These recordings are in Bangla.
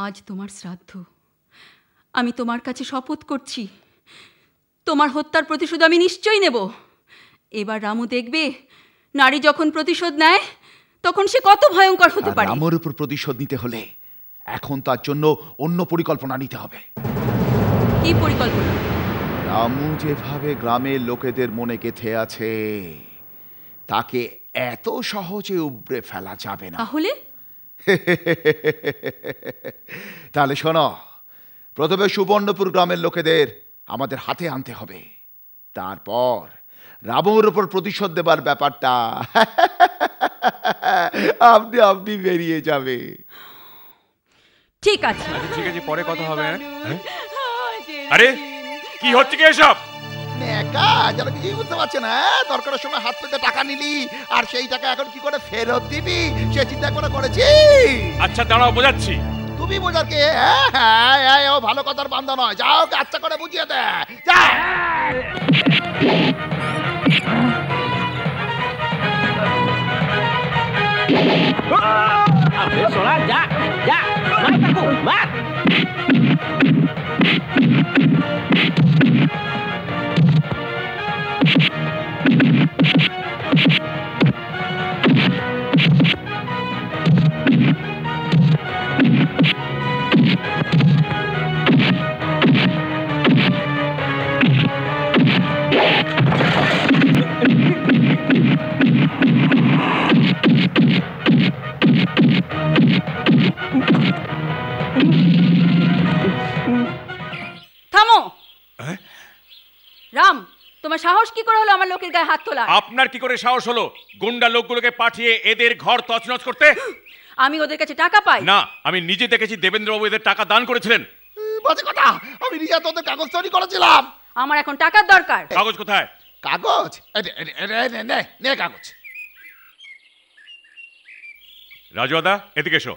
আজ তোমার শ্রাদ্ধ। আমি তোমার কাছে শপথ করছি, তোমার হত্যার প্রতিশোধ আমি নিশ্চয়ই নেব। এবার রামু দেখবে, নারী যখন প্রতিশোধ নেয় তখন সে কত ভয়ঙ্কর হতে পারে। রামুর উপর প্রতিশোধ নিতে হলে এখন তার জন্য অন্য পরিকল্পনা নিতে হবে। কি পরিকল্পনা? রামু যেভাবে গ্রামের লোকেদের মনে গেঁথে আছে, তাকে এত সহজে উবড়ে ফেলা যাবে না। তাহলে? তাহলে শোনো, প্রথমে সুবর্ণপুর গ্রামের লোকেদের আমাদের হাতে আনতে হবে, তারপর রামুর উপর প্রতিশোধ দেবার ব্যাপারটা আপনি আপনি বেরিয়ে যাবে। ঠিক আছে, ঠিক আছে, পরে কথা হবে। আরে কি হচ্ছে কি এসব? যারা কিছুই বুঝতে পারছে না, দরকারের সময় হাত পেতে টাকা নিলি আর সেই টাকা এখন কি করে ফেরত দিবি সে চিন্তা করে করেছি। আচ্ছা দাঁড়াও, বোঝাচ্ছি। তুমি বোঝার কে? হ্যাঁ, ও ভালো কথার বান্দা নয়, যাও আচ্ছা করে বুঝিয়ে দে। যা যা যা, মার তাকু, মার। রাম, তোমার সাহস কি করে হলো আমার লোকের গায়ে হাত তোলা? আপনার কি করে সাহস হলো গুন্ডা লোকগুলোকে পাঠিয়ে এদের ঘর তছনছ করতে? আমি ওদের কাছে টাকা পাই না, আমি নিজে দেখেছি দেবেন্দ্রবাবু এদের টাকা দান করেছিলেন। বাজে কথা, আমি নিজে তোদের কাগজ তৈরি করেছিলাম। আমার এখন টাকার দরকার। কাগজ কোথায়? কাগজ? নে কাগজ। রাজুদা, এদিকে এসো।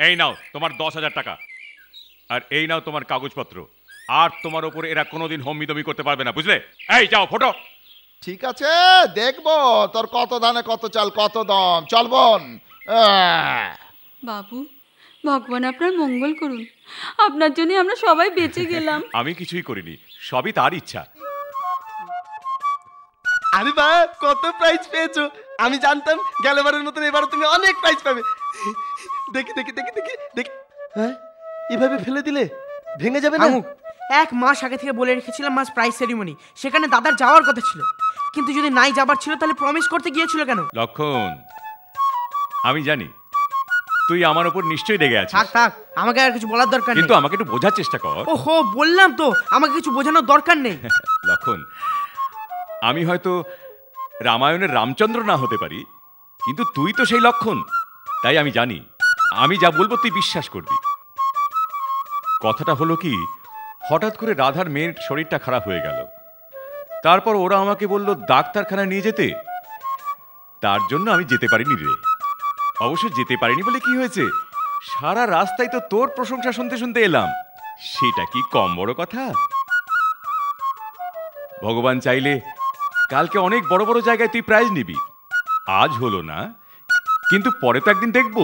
এই নাও তোমার 10,000 টাকা, আর এই নাও তোমার কাগজপত্র। আর তোমার উপরে এরা কোনোদিন হম্মিদমি করতে পারবে না, বুঝলে? এই যাও, ফটো। ঠিক আছে, দেখবো তোর কত ধানে কত চাল কত দম। চল বোন। বাবু, ভগবান আপনার মঙ্গল করুন, আপনার জন্য আমরা সবাই বেঁচে গেলাম। আমি কিছুই করিনি, সবই তার ইচ্ছা। আরে বা, কত প্রাইজ পেয়েছো! আমি জানতাম গেলবারের মতন এবারও তুমি অনেক প্রাইজ পাবে। দেখি দেখি দেখি দেখি দেখি। হ্যাঁ, এভাবে ফেলে দিলে ভেঙে যাবে না? এক মাস আগে থেকে বলে রেখেছিলাম মাস প্রাইজ সেরিমনি, সেখানে দাদার যাওয়ার কথা ছিল, কিন্তু যদি নাই যাবার ছিল তাহলে প্রমিস করতে গিয়েছিল কেন? লক্ষণ, আমি জানি তুই আমার উপর নিশ্চয়ই রেগে আছিস। থাক থাক, আমাকে আর কিছু বলার দরকার নেই। কিন্তু আমাকে একটু বোঝার চেষ্টা কর। ওহো, বললাম তো আমাকে কিছু বোঝানোর দরকার নেই। লক্ষণ, আমি হয়তো রামায়ণের রামচন্দ্র না হতে পারি, কিন্তু তুই তো সেই লক্ষণ। তাই আমি জানি আমি যা বলবো তুই বিশ্বাস করবি। কথাটা হলো কি, হঠাৎ করে রাধার মেয়ের শরীরটা খারাপ হয়ে গেল, তারপর ওরা আমাকে বলল ডাক্তারখানায় নিয়ে যেতে। তার জন্য আমি যেতে পারিনি রে। অবশ্য যেতে পারিনি বলে কি হয়েছে, সারা রাস্তায় তো তোর প্রশংসা শুনতে শুনতে এলাম। সেটা কি কম বড় কথা? ভগবান চাইলে কালকে অনেক বড় বড় জায়গায় তুই প্রাইজ নিবি। আজ হলো না, কিন্তু পরে তো একদিন দেখবো।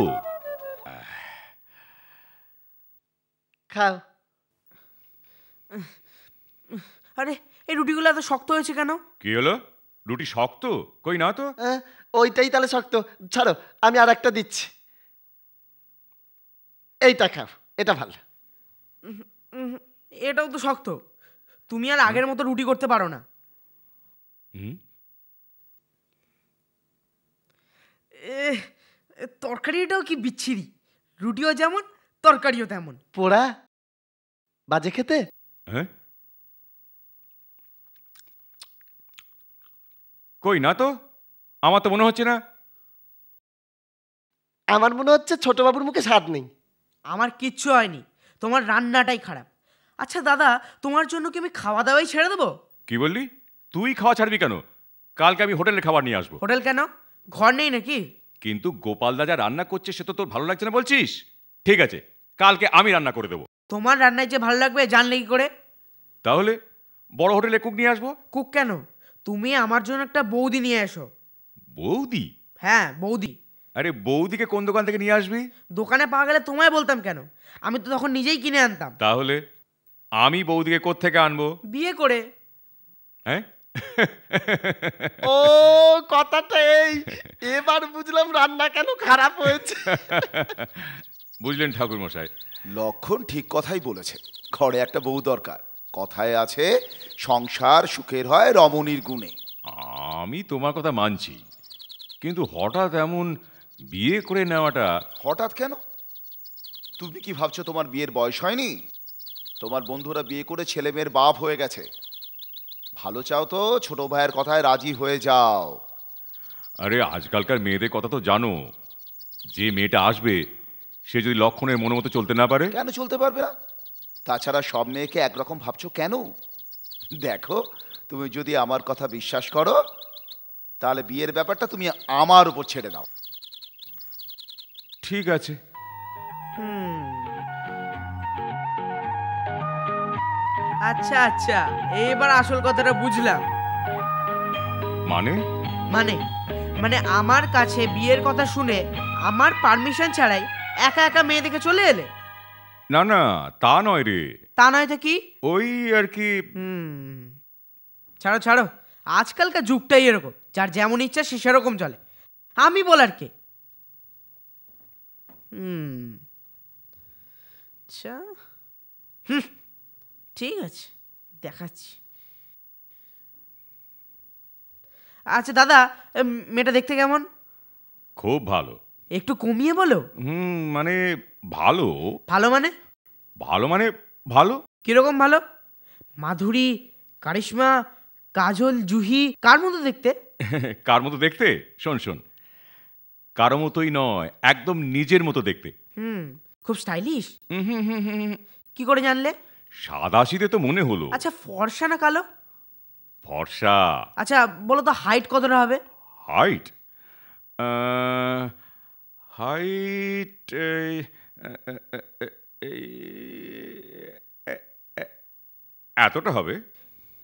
খাও। আরে, এই রুটিগুলো এত শক্ত হয়েছে কেন? কি হলো, রুটি শক্ত? কই না তো। ওইটাই তাহলে শক্ত। ছাড়ো, আমি আর একটা দিচ্ছি। এইটা খাও, এটা ভালো। এটাও তো শক্ত। তুমি আর আগের মতো রুটি করতে পারো না। তরকারিটাও কি বিচ্ছিরি, রুটিও যেমন তরকারিও তেমন। পোড়া বাজে খেতে। হ্যাঁ, কই না তো, আমার তো মনে হচ্ছে না। আমার মনে হচ্ছে ছোটবাবুর মুখে স্বাদ নেই। আমার কিচ্ছু হয়নি, তোমার রান্নাটাই খারাপ। আচ্ছা দাদা, তোমার জন্য কি আমি খাওয়া দাওয়াই ছেড়ে দেবো? কি বললি? তুই খাওয়া ছাড়বি কেন? কালকে আমি হোটেলে খাবার নিয়ে আসবো। হোটেল কেন? ঘর নেই নাকি? কিন্তু গোপালদা যা রান্না করছে সে তো তোর ভালো লাগছে না বলছিস। ঠিক আছে, কালকে আমি রান্না করে দেবো। তোমার রান্নায় যে ভালো লাগবে জানলে কি করে? তাহলে বড় হোটেলে কুক নিয়ে আসবো। কুক কেন? তুমি আমার জন্য একটা বৌদি নিয়ে এসো। বৌদি? হ্যাঁ, বৌদি। আরে বৌদিকে কোন দোকান থেকে নিয়ে আসবি? দোকানে পাওয়া গেলে তোমায় বলতাম কেন, আমি তো তখন নিজেই কিনে আনতাম। তাহলে আমি বৌদিকে কোত্থেকে আনবো? বিয়ে করে। হ্যাঁ ও কথাটা এই, এবার বুঝলাম রান্না কেন খারাপ হয়েছে। বুঝলেন ঠাকুর মশাই? লক্ষণ ঠিক কথাই বলেছে, ঘরে একটা বউ দরকার। কথায় আছে সংসার সুখের হয় রমণীর গুণে। আমি তোমার কথা মানছি, কিন্তু হঠাৎ এমন বিয়ে করে নেওয়াটা। হঠাৎ কেন? তুমি কি ভাবছো তোমার বিয়ের বয়স হয়নি? তোমার বন্ধুরা বিয়ে করে ছেলে মেয়ের বাপ হয়ে গেছে। ভালো চাও তো ছোট ভাইয়ের কথায় রাজি হয়ে যাও। আরে আজকালকার মেয়েদের কথা তো জানো, যে মেয়েটা আসবে সে যদি লক্ষণের মনের মতো চলতে না পারে। কেন চলতে পারবে না? তাছাড়া সব মেয়েকে একরকম ভাবছো কেন? দেখো, তুমি যদি আমার কথা বিশ্বাস করো তাহলে বিয়ের ব্যাপারটা তুমি আমার উপর ছেড়ে দাও। ঠিক আছে। আচ্ছা আচ্ছা, এবার আসল কথাটা বুঝলাম। মানে মানে মানে আমার কাছে বিয়ের কথা শুনে আমার পারমিশন ছাড়াই একা একা মেয়ে দেখে চলে এলে? না না, তা নয় রে। তা নয় তো কি? ওই আর কি। ছাড়ো ছাড়ো, আজকালকার যুগটাই এরকম, যার যেমন ইচ্ছা সে সেরকম চলে। আমি বলার কে? আচ্ছা, ঠিক আছে, দেখাচ্ছি। আচ্ছা দাদা, মেয়েটা দেখতে কেমন? খুব ভালো। একটু কমিয়ে বলো। মানে ভালো। ভালো মানে? ভালো মানে ভালো। কিরকম ভালো? মাধুরী, কারিশমা, কাজল, জুহি, কার মতো দেখতে? কার মতো দেখতে? শোন শোন, কারো মতোই নয়, একদম নিজের মতো দেখতে। খুব স্টাইলিশ। কি করে জানলে? সাদাসিধে তো মনে হলো। আচ্ছা, ফর্সা না কালো? ফর্সা। আচ্ছা বলো তো, হাইট কতটা হবে? হাইট হাইট এতটা হবে।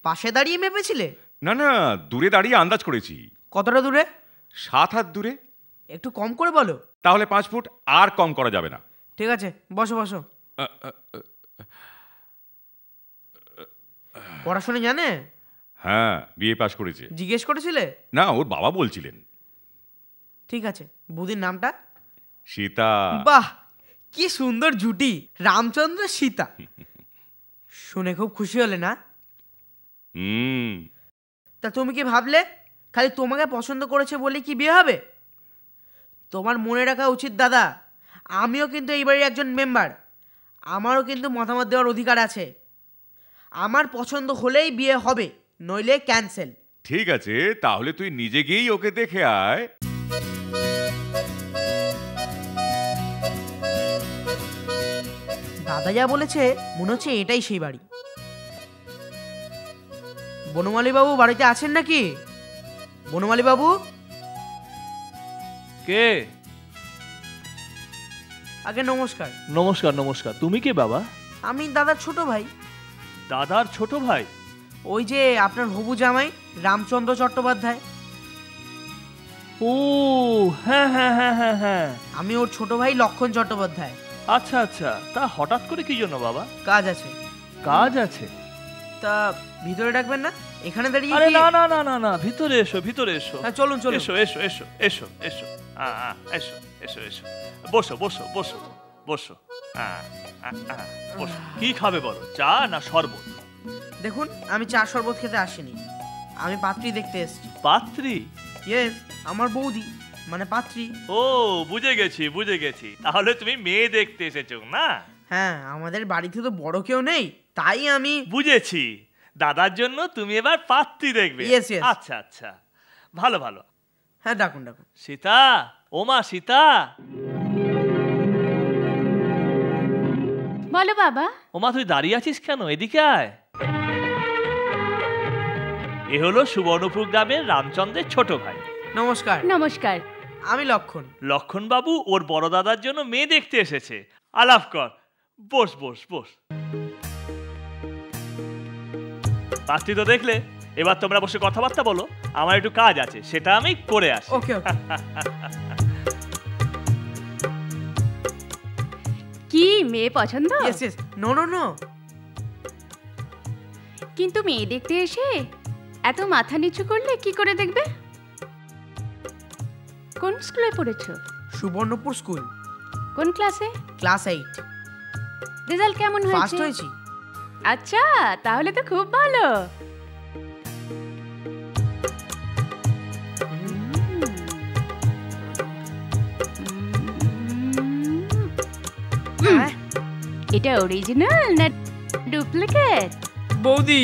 পাশে দাঁড়িয়ে মেপেছিলে? না না, দূরে দাঁড়িয়ে আন্দাজ করেছি। কতটা দূরে? 7 হাত দূরে। একটু কম করে বলো। তাহলে 5 ফুট, আর কম করা যাবে না। ঠিক আছে, বসো বসো। পড়াশোনা জানে? হ্যাঁ, বিএ পাস করেছে। জিজ্ঞেস করেছিলে? না, ওর বাবা বলছিলেন। ঠিক আছে, বৌদির নামটা? সীতা। বাহ, কি সুন্দর জুটি, রামচন্দ্র সীতা। শুনে খুব খুশি হলে না? তা তুমি কি ভাবলে খালি তোমাকে পছন্দ করেছে বলে কি বিয়ে হবে? তোমার মনে রাখা উচিত দাদা, আমিও কিন্তু এই বাড়ির একজন মেম্বার। আমারও কিন্তু মতামত দেওয়ার অধিকার আছে। আমার পছন্দ হলেই বিয়ে হবে, নইলে ক্যান্সেল। ঠিক আছে, তাহলে তুই নিজে গিয়েই ওকে দেখে আয়। দাদা যা বলেছে মনে হচ্ছে এটাই সেই বাড়ি। বনমালী বাবু বাড়িতে আছেন নাকি? বনমালী বাবু? কে? আগে নমস্কার। নমস্কার নমস্কার। তুমি কে বাবা? আমি দাদার ছোট ভাই। দাদার ছোট ভাই? ওই যে আপনার হবু জামাই রামচন্দ্র চট্টোপাধ্যায়। ও হ্যাঁ হ্যাঁ হ্যাঁ হ্যাঁ হ্যাঁ। আমি ওর ছোট ভাই লক্ষণ চট্টোপাধ্যায়। আচ্ছা আচ্ছা, তা হঠাৎ করে কি জন্য বাবা? কাজ আছে। কাজ আছে? তা ভিতরে ডাকবেন না? এখানে দাঁড়িয়ে? আরে না না না না না, ভিতরে এসো ভিতরে এসো। হ্যাঁ চলুন চলুন। এসো এসো এসো এসো এসো। এসো এসো এসো, বসো বসো বসো বসো। বসো। কি খাবে বলো, চা না শরবত? দেখুন, আমি চা শরবত খেতে আসিনি, আমি পাত্রী দেখতে এসেছি। পাত্রী? ইয়েস, আমার বৌদি, মানে পাত্রী। ও বুঝে গেছি বুঝে গেছি, তাহলে তুমি মেয়ে দেখতে এসেছো না? হ্যাঁ, আমাদের বাড়িতে তো বড় কেউ নেই, তাই আমি। বুঝেছি, দাদার জন্য তুমি এবার পাত্রী দেখবে। Yes, yes. আচ্ছা আচ্ছা, ভালো ভালো। হ্যাঁ ডাকুন ডাকুন। সীতা, ওমা সীতা। বলো বাবা। ওমা তুই দাঁড়িয়ে আছিস কেন, এদিকে আয়। এ হলো সুবর্ণপুর গ্রামের রামচন্দ্রের ছোট ভাই। নমস্কার। নমস্কার। আমি লক্ষণ। লক্ষণ বাবু ওর বড় দাদার জন্য মেয়ে দেখতে এসেছে। আলাপ কর, বস বস বস। পাত্রী তো দেখলে, এবার তোমরা বসে কথাবার্তা বলো, আমার একটু কাজ আছে, সেটা আমি করে আসি। ওকে ওকে। কি মেয়ে পছন্দ? Yes yes, no no no. কিন্তু মেয়ে দেখতে এসে এত মাথা নিচু করলে কি করে দেখবে? কোন স্কুলে পড়েছো? সুবর্ণপুর স্কুল। কোন ক্লাসে? ক্লাস 8। রেজাল্ট কেমন ফার্স্ট হয়েছে? হয়েছি। আচ্ছা, তাহলে তো খুব ভালো। হ্যাঁ এটা অরিজিনাল না ডুপ্লিকেট? বৌদি